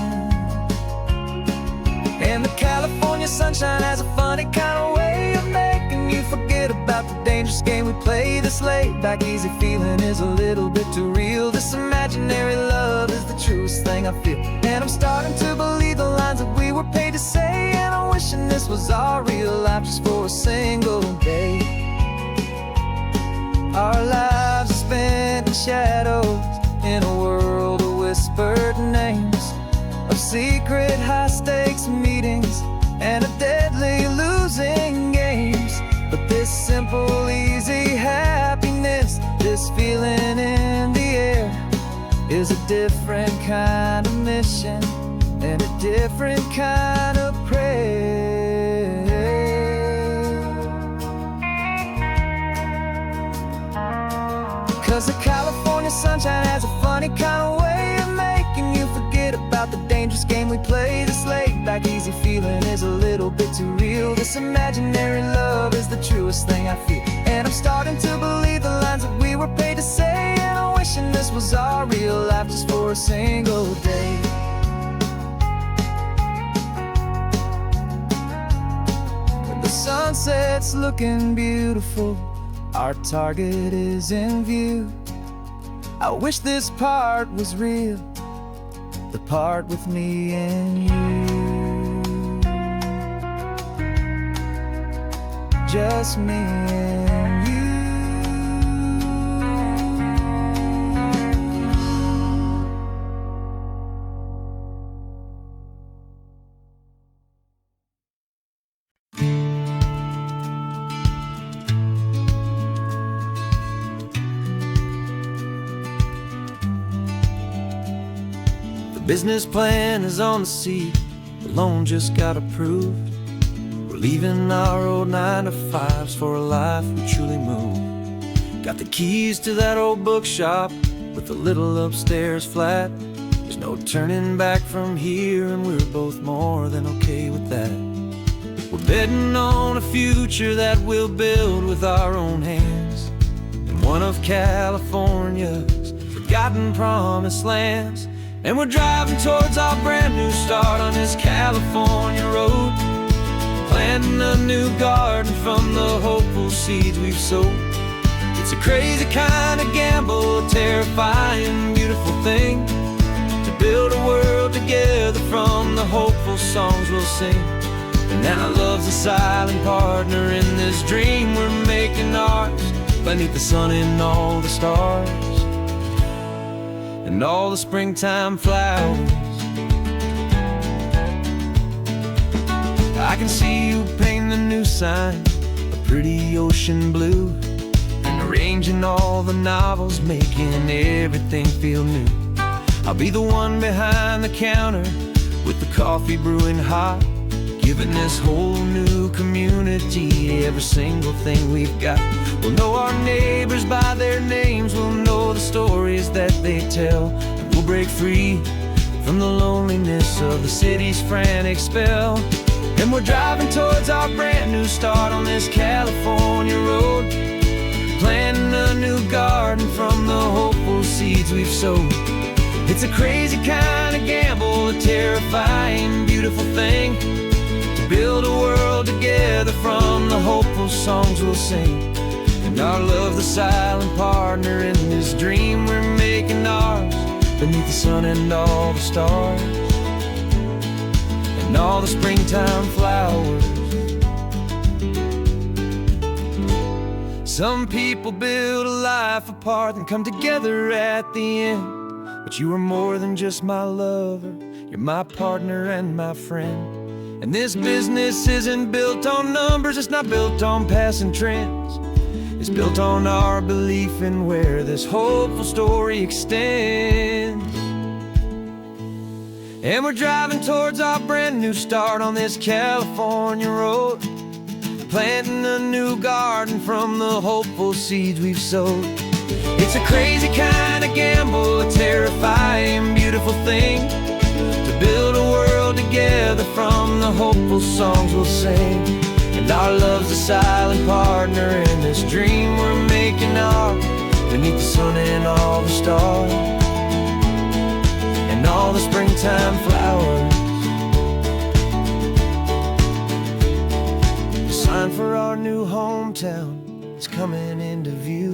And the California sunshine has a funny kind of way of making you forget about the dangerous game we play. This laid back easy feeling is a little bit too real. This imaginary love is the truest thing I feel. And I'm starting to believe the lines that we were paid to say. And I'm wishing this was our real life just for a single day. Our lives are spent in shadows in a world of whispered names, of secret high-stakes meetings and of deadly losing games. But this simple, easy happiness, this feeling in the air, is a different kind of mission and a different kind of prayer. 'Cause the California sunshine has a funny kind of way of making you forget about the dangerous game we play. This laid back easy feeling is a little bit too real. This imaginary love is the truest thing I feel. And I'm starting to believe the lines that we were paid to say. And I'm wishing this was our real life just for a single day. When the sunset's looking beautiful, our target is in view. I wish this part was real, the part with me and you. Just me and you. Business plan is on the seat, the loan just got approved. We're leaving our old 9-to-5s for a life we truly move. Got the keys to that old bookshop with the little upstairs flat. There's no turning back from here, and we're both more than okay with that. We're betting on a future that we'll build with our own hands, in one of California's forgotten promised lands. And we're driving towards our brand new start on this California road, planting a new garden from the hopeful seeds we've sowed. It's a crazy kind of gamble, a terrifying, beautiful thing, to build a world together from the hopeful songs we'll sing. And now love's a silent partner in this dream we're making ours, beneath the sun and all the stars and all the springtime flowers. I can see you painting the new sign a pretty ocean blue, and arranging all the novels, making everything feel new. I'll be the one behind the counter with the coffee brewing hot, giving this whole new community every single thing we've got. We'll know our neighbors by their names, we'll know the stories that they tell, and we'll break free from the loneliness of the city's frantic spell. And we're driving towards our brand new start on this California road, planting a new garden from the hopeful seeds we've sowed. It's a crazy kind of gamble, a terrifying, beautiful thing, to build a world together from the hopeful songs we'll sing. And our love's the silent partner in this dream we're making ours, beneath the sun and all the stars and all the springtime flowers. Some people build a life apart and come together at the end, but you are more than just my lover, you're my partner and my friend. And this business isn't built on numbers, it's not built on passing trends. is built on our belief in where this hopeful story extends. And we're driving towards our brand new start on this California road, planting a new garden from the hopeful seeds we've sowed. It's a crazy kind of gamble, a terrifying, beautiful thing, to build a world together from the hopeful songs we'll sing. And our love's a silent partner in this dream we're making ours, beneath the sun and all the stars, and all the springtime flowers. The sign for our new hometown is coming into view.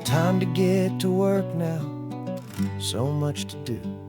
Time to get to work now, so much to do.